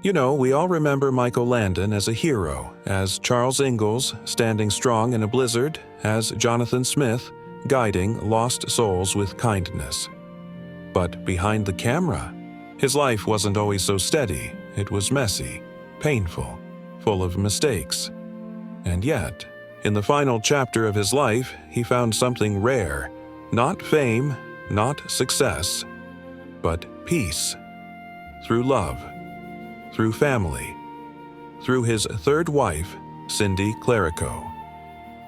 You know, we all remember Michael Landon as a hero, as Charles Ingalls standing strong in a blizzard, as Jonathan Smith guiding lost souls with kindness. But behind the camera, his life wasn't always so steady. It was messy, painful, full of mistakes. And yet, in the final chapter of his life, he found something rare. Not fame, not success, but peace. Through love, through family, through his third wife, Cindy Clerico.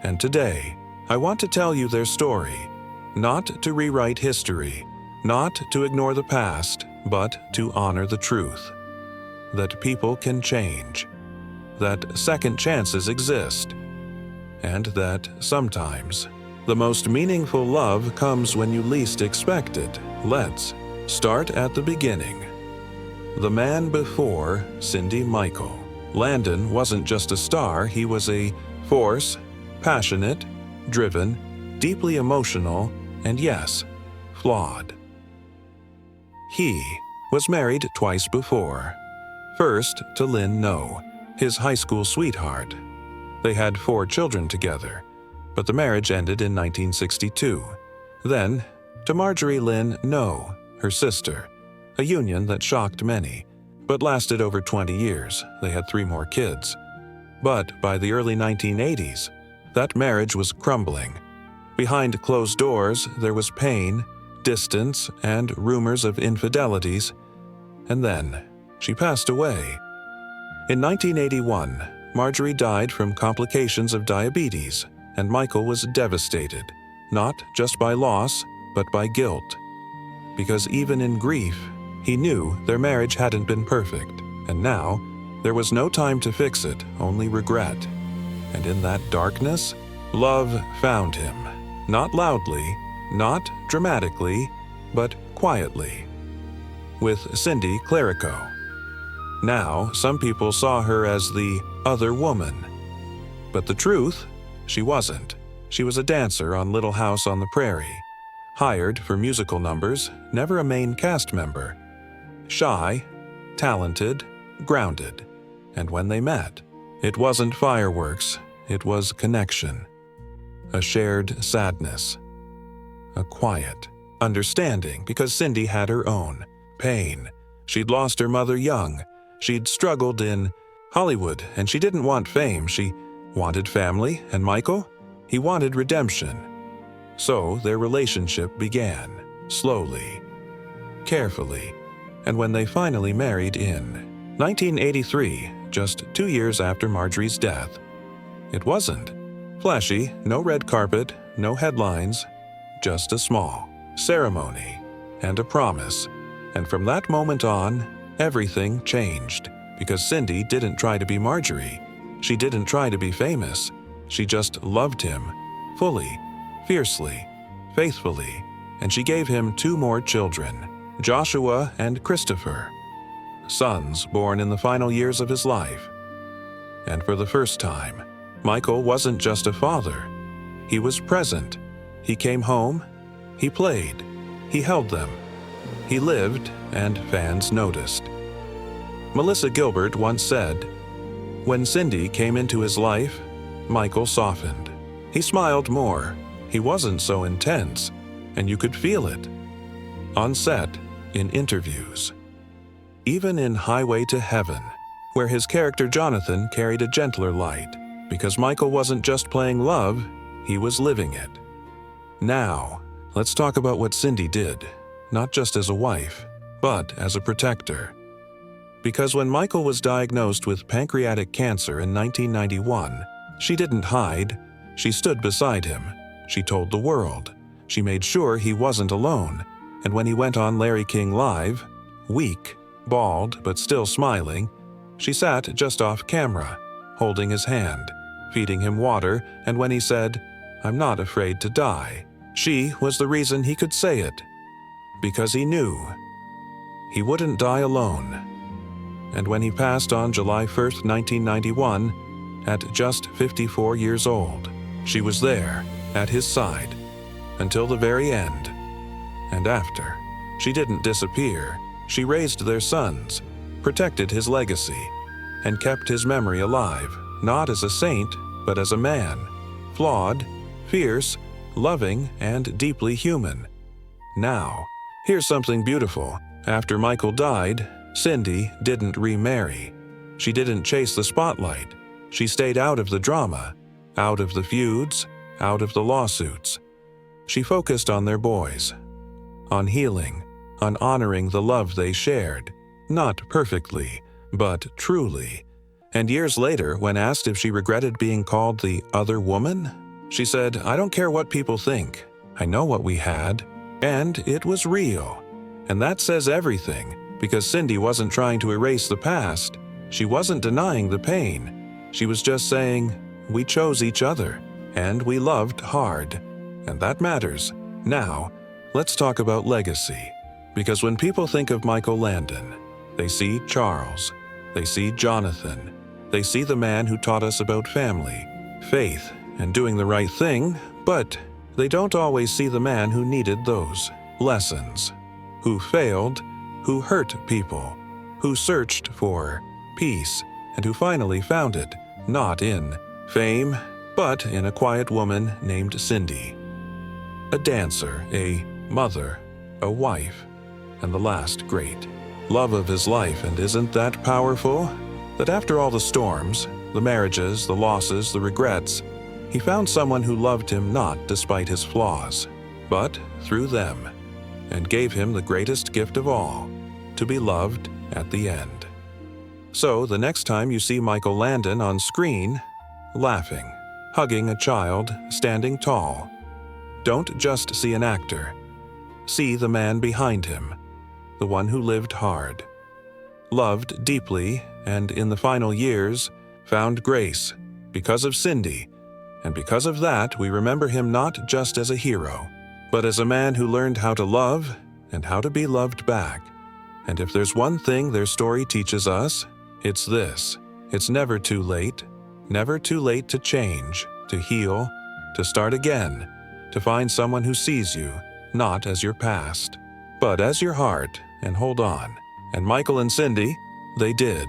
And today, I want to tell you their story, not to rewrite history, not to ignore the past, but to honor the truth. That people can change, that second chances exist, and that sometimes the most meaningful love comes when you least expect it. Let's start at the beginning. The man before Cindy Michael. Landon wasn't just a star, he was a force, passionate, driven, deeply emotional, and yes, flawed. He was married twice before. First to Lynn No, his high school sweetheart. They had 4 children together, but the marriage ended in 1962. Then to Marjorie Lynn No, her sister, a union that shocked many, but lasted over 20 years. They had 3 more kids. But by the early 1980s, that marriage was crumbling. Behind closed doors, there was pain, distance, and rumors of infidelities. And then she passed away. In 1981, Marjorie died from complications of diabetes, and Michael was devastated, not just by loss, but by guilt. Because even in grief, he knew their marriage hadn't been perfect, and now there was no time to fix it, only regret. And in that darkness, love found him. Not loudly, not dramatically, but quietly. With Cindy Clerico. Now, some people saw her as the other woman. But the truth, she wasn't. She was a dancer on Little House on the Prairie. Hired for musical numbers, never a main cast member. Shy, talented, grounded. And when they met, it wasn't fireworks, it was connection. A shared sadness. A quiet understanding, because Cindy had her own pain. She'd lost her mother young. She'd struggled in Hollywood, and she didn't want fame. She wanted family, and Michael, he wanted redemption. So their relationship began, slowly, carefully, and when they finally married in 1983, just 2 years after Marjorie's death. It wasn't flashy, no red carpet, no headlines, just a small ceremony and a promise. And from that moment on, everything changed, because Cindy didn't try to be Marjorie. She didn't try to be famous. She just loved him, fully, fiercely, faithfully, and she gave him 2 more children, Joshua and Christopher, sons born in the final years of his life. And for the first time, Michael wasn't just a father. He was present. He came home. He played. He held them. He lived, and fans noticed. Melissa Gilbert once said, "When Cindy came into his life, Michael softened. He smiled more. He wasn't so intense, and you could feel it. On set, in interviews. Even in Highway to Heaven, where his character Jonathan carried a gentler light, because Michael wasn't just playing love, he was living it. Now, let's talk about what Cindy did, not just as a wife, but as a protector. Because when Michael was diagnosed with pancreatic cancer in 1991, she didn't hide. She stood beside him. She told the world. She made sure he wasn't alone. And when he went on Larry King Live, weak, bald, but still smiling, she sat just off camera, holding his hand, feeding him water, and when he said, "I'm not afraid to die," she was the reason he could say it. Because he knew he wouldn't die alone. And when he passed on July 1st, 1991, at just 54 years old, she was there, at his side, until the very end. And after, she didn't disappear. She raised their sons, protected his legacy, and kept his memory alive, not as a saint, but as a man, flawed, fierce, loving, and deeply human. Now, here's something beautiful. After Michael died, Cindy didn't remarry. She didn't chase the spotlight. She stayed out of the drama, out of the feuds, out of the lawsuits. She focused on their boys, on healing, on honoring the love they shared, not perfectly, but truly. And years later, when asked if she regretted being called the other woman, she said, "I don't care what people think. I know what we had, and it was real." And that says everything, because Cindy wasn't trying to erase the past. She wasn't denying the pain. She was just saying, we chose each other, and we loved hard. And that matters. Now, let's talk about legacy. Because when people think of Michael Landon, they see Charles, they see Jonathan, they see the man who taught us about family, faith, and doing the right thing, but they don't always see the man who needed those lessons, who failed, who hurt people, who searched for peace, and who finally found it, not in fame, but in a quiet woman named Cindy. A dancer, a mother, a wife, and the last great love of his life. And isn't that powerful? That after all the storms, the marriages, the losses, the regrets, he found someone who loved him not despite his flaws, but through them, and gave him the greatest gift of all, to be loved at the end. So the next time you see Michael Landon on screen, laughing, hugging a child, standing tall, don't just see an actor. See the man behind him, the one who lived hard, loved deeply, and in the final years found grace because of Cindy. And because of that, we remember him not just as a hero, but as a man who learned how to love and how to be loved back. And if there's one thing their story teaches us, it's this: it's never too late to change, to heal, to start again, to find someone who sees you, not as your past, but as your heart, and hold on. And Michael and Cindy, they did,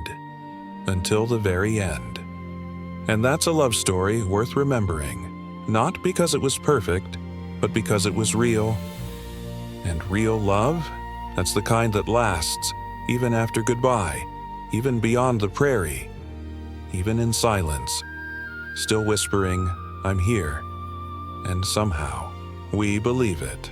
until the very end. And that's a love story worth remembering, not because it was perfect, but because it was real. And real love, that's the kind that lasts, even after goodbye, even beyond the prairie, even in silence, still whispering, "I'm here." And somehow, we believe it.